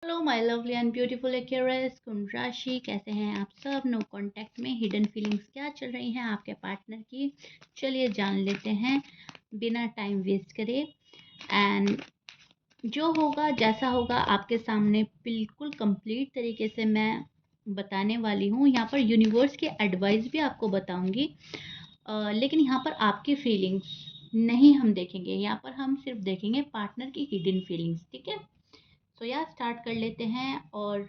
Hello my lovely and beautiful Aquarius कुंभ राशि, कैसे हैं आप सब। नो कांटेक्ट में हिडन फीलिंग्स क्या चल रही हैं आपके पार्टनर की, चलिए जान लेते हैं बिना टाइम वेस्ट करे। एंड जो होगा जैसा होगा आपके सामने बिल्कुल कंप्लीट तरीके से मैं बताने वाली हूँ। यहाँ पर यूनिवर्स की एडवाइस भी आपको बताऊँगी, लेकिन यहाँ पर आपकी फीलिंग्स नहीं हम देखेंगे। यहाँ पर हम सिर्फ देखेंगे पार्टनर की हिडन फीलिंग्स, ठीक है। सो या स्टार्ट कर लेते हैं। और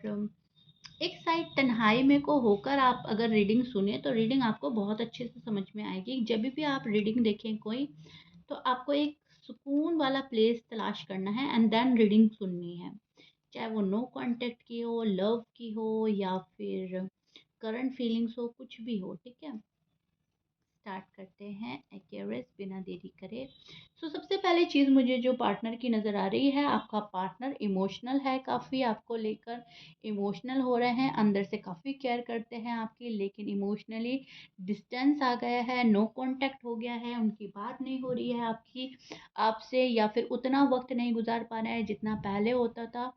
एक साइड तन्हाई में को होकर आप अगर रीडिंग सुने तो रीडिंग आपको बहुत अच्छे से समझ में आएगी। जब भी आप रीडिंग देखें कोई, तो आपको एक सुकून वाला प्लेस तलाश करना है एंड देन रीडिंग सुननी है। चाहे वो नो कांटेक्ट की हो, लव की हो, या फिर करंट फीलिंग्स हो, कुछ भी हो, ठीक है। स्टार्ट करते हैं एक्यूरेस बिना देरी करे। सबसे पहले चीज़ मुझे जो पार्टनर की नज़र आ रही है, आपका पार्टनर इमोशनल है, काफ़ी आपको लेकर इमोशनल हो रहे हैं, अंदर से काफ़ी केयर करते हैं आपकी, लेकिन इमोशनली डिस्टेंस आ गया है, नो कांटेक्ट हो गया है, उनकी बात नहीं हो रही है आपकी आपसे, या फिर उतना वक्त नहीं गुजार पा रहा है जितना पहले होता था।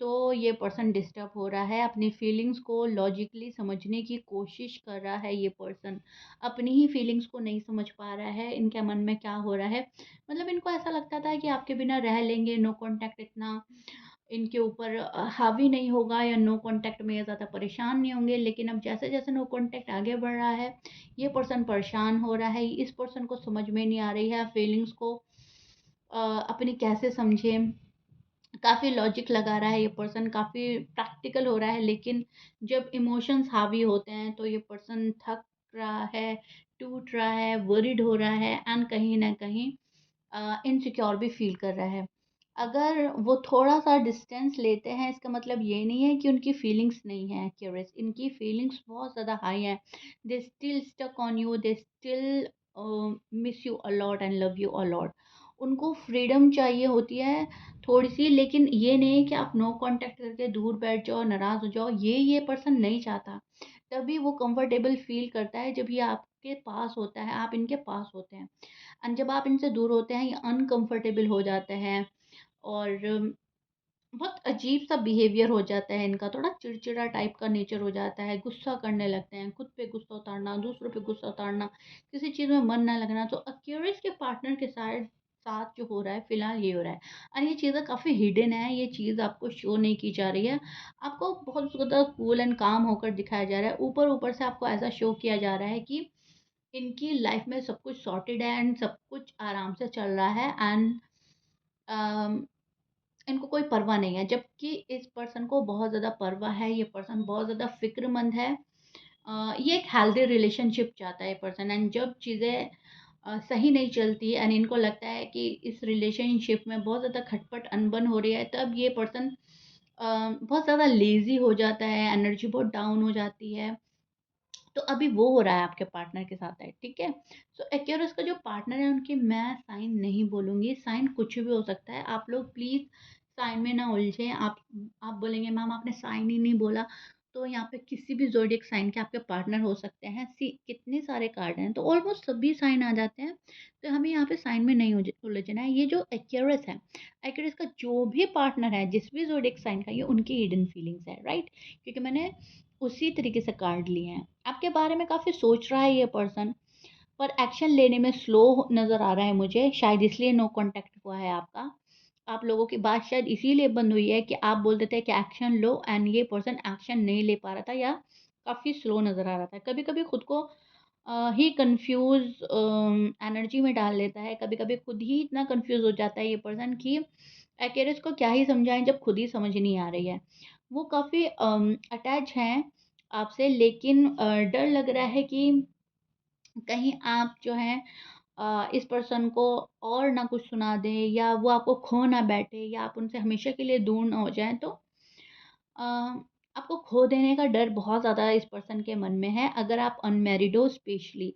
तो ये पर्सन डिस्टर्ब हो रहा है, अपनी फीलिंग्स को लॉजिकली समझने की कोशिश कर रहा है। ये पर्सन अपनी ही फीलिंग्स को नहीं समझ पा रहा है, इनके मन में क्या हो रहा है। मतलब इनको ऐसा लगता था कि आपके बिना रह लेंगे, नो कांटेक्ट इतना इनके ऊपर हावी नहीं होगा, या नो कांटेक्ट में ये ज़्यादा परेशान नहीं होंगे। लेकिन अब जैसे जैसे नो कांटेक्ट आगे बढ़ रहा है, ये पर्सन परेशान हो रहा है। इस पर्सन को समझ में नहीं आ रही है फीलिंग्स को अपनी कैसे समझे। काफ़ी लॉजिक लगा रहा है ये पर्सन, काफ़ी प्रैक्टिकल हो रहा है, लेकिन जब इमोशंस हावी होते हैं तो ये पर्सन थक रहा है, टूट रहा है, वरिड हो रहा है, एंड कहीं ना कहीं इनसिक्योर भी फील कर रहा है। अगर वो थोड़ा सा डिस्टेंस लेते हैं, इसका मतलब ये नहीं है कि उनकी फीलिंग्स नहीं है क्यूरियस, इनकी फीलिंग्स बहुत ज़्यादा हाई हैं। They still stuck on you, they still miss you a lot and love you a lot. उनको फ्रीडम चाहिए होती है थोड़ी सी, लेकिन ये नहीं कि आप नो कांटेक्ट करके दूर बैठ जाओ, नाराज़ हो जाओ। ये पर्सन नहीं चाहता। तभी वो कंफर्टेबल फील करता है जब ये आपके पास होता है, आप इनके पास होते हैं। एंड जब आप इनसे दूर होते हैं, ये अनकंफर्टेबल हो जाते हैं, और बहुत अजीब सा बिहेवियर हो जाता है इनका, थोड़ा चिड़चिड़ा टाइप का नेचर हो जाता है, गुस्सा करने लगते हैं, खुद पे गुस्सा उतारना, दूसरों पे गुस्सा उतारना, किसी चीज़ में मन ना लगना। तो अक्यूरियस के पार्टनर के साथ साथ जो हो रहा है फिलहाल, ये हो रहा है। और ये चीज़ें काफ़ी हिडन है, ये चीज़ आपको शो नहीं की जा रही है। आपको बहुत ज़्यादा कूल एंड काम होकर दिखाया जा रहा है, ऊपर ऊपर से आपको ऐसा शो किया जा रहा है कि इनकी लाइफ में सब कुछ सॉर्टेड है एंड सब कुछ आराम से चल रहा है, एंड इनको कोई परवाह नहीं है। जबकि इस पर्सन को बहुत ज़्यादा परवाह है, ये पर्सन बहुत ज़्यादा फ़िक्रमंद है। ये एक हेल्दी रिलेशनशिप चाहता है ये पर्सन, एंड जब चीज़ें सही नहीं चलती एंड इनको लगता है कि इस रिलेशनशिप में बहुत ज़्यादा खटपट अनबन हो रही है, तब ये पर्सन बहुत ज़्यादा लेज़ी हो जाता है, एनर्जी बहुत डाउन हो जाती है। तो अभी वो हो रहा है आपके पार्टनर के साथ है, ठीक है। एक्यूरस का जो पार्टनर है, उनकी मैं साइन नहीं बोलूँगी, साइन कुछ भी हो सकता है। आप लोग प्लीज़ साइन में ना उलझें। आप बोलेंगे मैम आपने साइन ही नहीं बोला, तो यहाँ पे किसी भी ज़ोडिएक साइन के आपके पार्टनर हो सकते हैं। सी कितने सारे कार्ड हैं, तो ऑलमोस्ट सभी साइन आ जाते हैं। तो हमें यहाँ पे साइन में नहीं उलझना है। ये जो एक्यूरस है, एक्यूरस का जो भी पार्टनर है, जिस भी ज़ोडिएक साइन का, ये उनकी हिडन फीलिंग्स है, राइट। क्योंकि मैंने उसी तरीके से कार्ड लिए हैं। आपके बारे में काफ़ी सोच रहा है ये पर्सन, पर एक्शन लेने में स्लो नज़र आ रहा है मुझे, शायद इसलिए नो कांटेक्ट हुआ है आपका। आप लोगों की बात शायद इसीलिए बंद हुई है कि आप बोलते थे कि एक्शन लो, एंड ये पर्सन एक्शन नहीं ले पा रहा था, या काफ़ी स्लो नज़र आ रहा था। कभी कभी खुद को ही कंफ्यूज एनर्जी में डाल लेता है, कभी कभी खुद ही इतना कंफ्यूज हो जाता है ये पर्सन कि एक्यूरेस को क्या ही समझाएं जब खुद ही समझ नहीं आ रही है। वो काफ़ी अटैच हैं आपसे, लेकिन डर लग रहा है कि कहीं आप जो हैं इस पर्सन को और ना कुछ सुना दें, या वो आपको खो ना बैठे, या आप उनसे हमेशा के लिए दूर ना हो जाएं। तो अ, आपको खो देने का डर बहुत ज़्यादा इस पर्सन के मन में है, अगर आप अनमैरिड हो स्पेशली।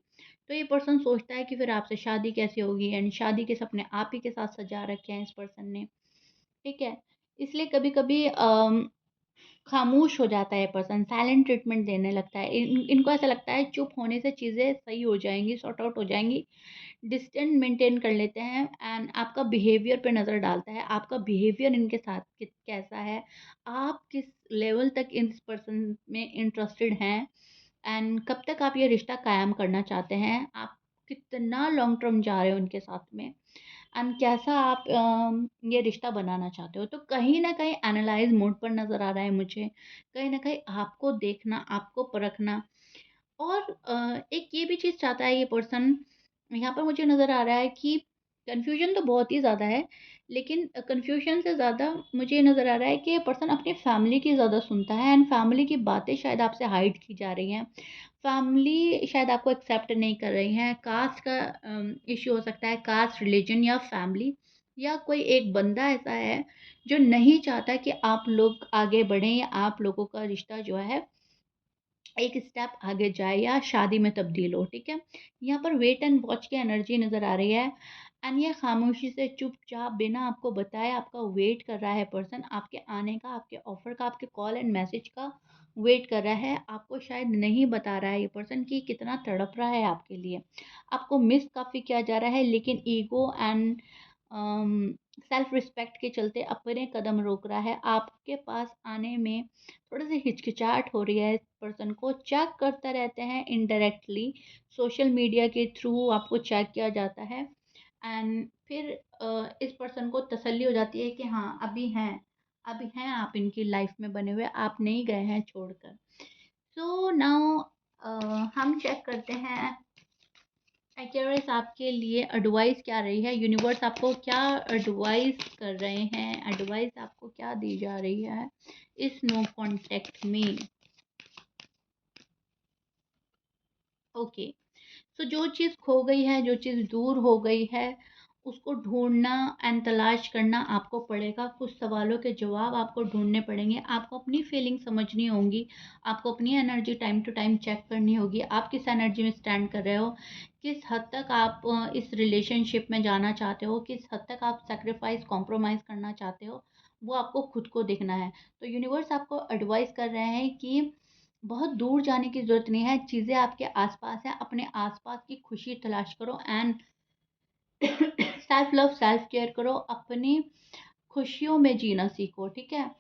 तो ये पर्सन सोचता है कि फिर आपसे शादी कैसे होगी, एंड शादी के सपने आप ही के साथ सजा रखे हैं इस पर्सन ने, ठीक है। इसलिए कभी कभी खामोश हो जाता है पर्सन, साइलेंट ट्रीटमेंट देने लगता है। इनको ऐसा लगता है चुप होने से चीज़ें सही हो जाएँगी, सॉर्ट आउट हो जाएँगी। डिस्टेंस मेंटेन कर लेते हैं एंड आपका बिहेवियर पे नज़र डालता है। आपका बिहेवियर इनके साथ कैसा है? आप किस लेवल तक इस पर्सन में इंटरेस्टेड हैं एंड कब तक आप ये रिश्ता कायम करना चाहते हैं? आप कितना लॉन्ग टर्म जा रहे हो उनके साथ में? एंड कैसा आप ये रिश्ता बनाना चाहते हो। तो कहीं न कहीं एनालाइज़ मोड पर नज़र आ रहा है मुझे। कहीं न कहीं आपको देखना, आपको परखना और एक ये भी चीज़ चाहता है ये पर्सन, यहाँ पर मुझे नज़र आ रहा है कि कन्फ्यूज़न तो बहुत ही ज़्यादा है, लेकिन कन्फ्यूज़न से ज़्यादा मुझे ये नज़र आ रहा है कि ये पर्सन अपनी फैमिली की ज़्यादा सुनता है एंड फैमिली की बातें शायद आपसे हाइड की जा रही हैं। फैमिली शायद आपको एक्सेप्ट नहीं कर रही हैं। कास्ट का इश्यू हो सकता है, कास्ट, रिलीजन या फैमिली या कोई एक बंदा ऐसा है जो नहीं चाहता कि आप लोग आगे बढ़ें या आप लोगों का रिश्ता जो है एक स्टेप आगे जाए या शादी में तब्दील हो, ठीक है? यहाँ पर वेट एंड वॉच की एनर्जी नज़र आ रही है एंड ये खामोशी से चुपचाप बिना आपको बताए आपका वेट कर रहा है पर्सन, आपके आने का, आपके ऑफ़र का, आपके कॉल एंड मैसेज का वेट कर रहा है। आपको शायद नहीं बता रहा है ये पर्सन कि कितना तड़प रहा है आपके लिए। आपको मिस काफ़ी किया जा रहा है लेकिन ईगो एंड सेल्फ रिस्पेक्ट के चलते अपने कदम रोक रहा है। आपके पास आने में थोड़ी-सी हिचकिचाहट हो रही है इस पर्सन को, चेक करते रहते हैं इनडायरेक्टली, सोशल मीडिया के थ्रू आपको चेक किया जाता है एंड फिर इस पर्सन को तसल्ली हो जाती है कि हाँ, अभी हैं आप इनकी लाइफ में बने हुए, आप नहीं गए हैं छोड़कर। सो नाउ हम चेक करते हैं एक्यूरेस आपके लिए एडवाइस क्या रही है, यूनिवर्स आपको क्या एडवाइस कर रहे हैं, एडवाइस आपको क्या दी जा रही है इस नो कॉन्टैक्ट में। ओके, सो जो चीज़ खो गई है, जो चीज़ दूर हो गई है, उसको ढूँढना एंड तलाश करना आपको पड़ेगा। कुछ सवालों के जवाब आपको ढूँढने पड़ेंगे। आपको अपनी फीलिंग समझनी होंगी। आपको अपनी energy time to time check करनी होगी। आप किस एनर्जी में स्टैंड कर रहे हो? किस हद तक आप इस रिलेशनशिप में जाना चाहते हो? किस हद तक आप सैक्रिफाइस, कॉम्प्रोमाइज़ करना चाहते हो? वो आपको खुद को देखना है। तो यूनिवर्स आपको एडवाइस कर रहे हैं कि बहुत दूर जाने की ज़रूरत नहीं है, चीज़ें आपके आस-पास हैं, अपने आस-पास की खुशी तलाश करो and self love, self care करो, अपनी खुशियों में जीना सीखो, ठीक है?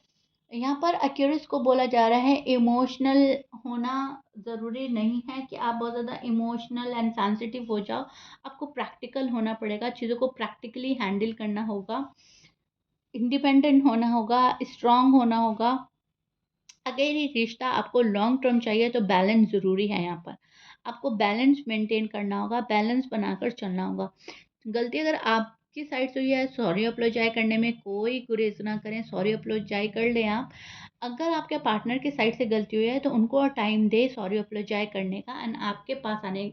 यहाँ पर एक्यूरेस को बोला जा रहा है इमोशनल होना ज़रूरी नहीं है कि आप बहुत ज़्यादा इमोशनल एंड सेंसिटिव हो जाओ, आपको प्रैक्टिकल होना पड़ेगा, चीज़ों को प्रैक्टिकली हैंडल करना होगा, इंडिपेंडेंट होना होगा, स्ट्रॉन्ग होना होगा। अगर ये रिश्ता आपको लॉन्ग टर्म चाहिए तो बैलेंस ज़रूरी है यहाँ पर। आपको बैलेंस मेंटेन करना होगा, बैलेंस बनाकर चलना होगा। गलती अगर आपकी साइड से हुई है, सॉरी अपोलोजाइज़ करने में कोई गुरेज़ ना करें, सॉरी अपोलोजाइज़ कर लें आप। अगर आपके पार्टनर की साइड से गलती हुई है तो उनको टाइम दें सॉरी अपोलोजाइज़ करने का एंड आपके पास आने,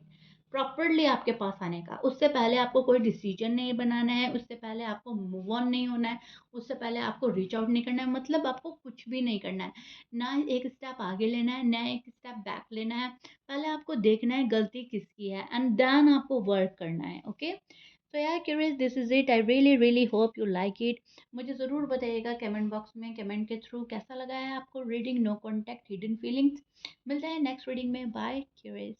प्रॉपरली आपके पास आने का। उससे पहले आपको कोई डिसीज़न नहीं बनाना है, उससे पहले आपको मूव ऑन नहीं होना है, उससे पहले आपको रीच आउट नहीं करना है, मतलब आपको कुछ भी नहीं करना है। ना एक स्टेप आगे लेना है, ना एक स्टेप बैक लेना है। पहले आपको देखना है गलती किसकी है एंड देन आपको वर्क करना है, ओके? सो यार curious, this is it. I really really hope you like it. मुझे ज़रूर बताइएगा कमेंट बॉक्स में, कमेंट के थ्रू कैसा लगा है आपको reading no contact hidden feelings. मिलते हैं नेक्स्ट रीडिंग में। Bye curious.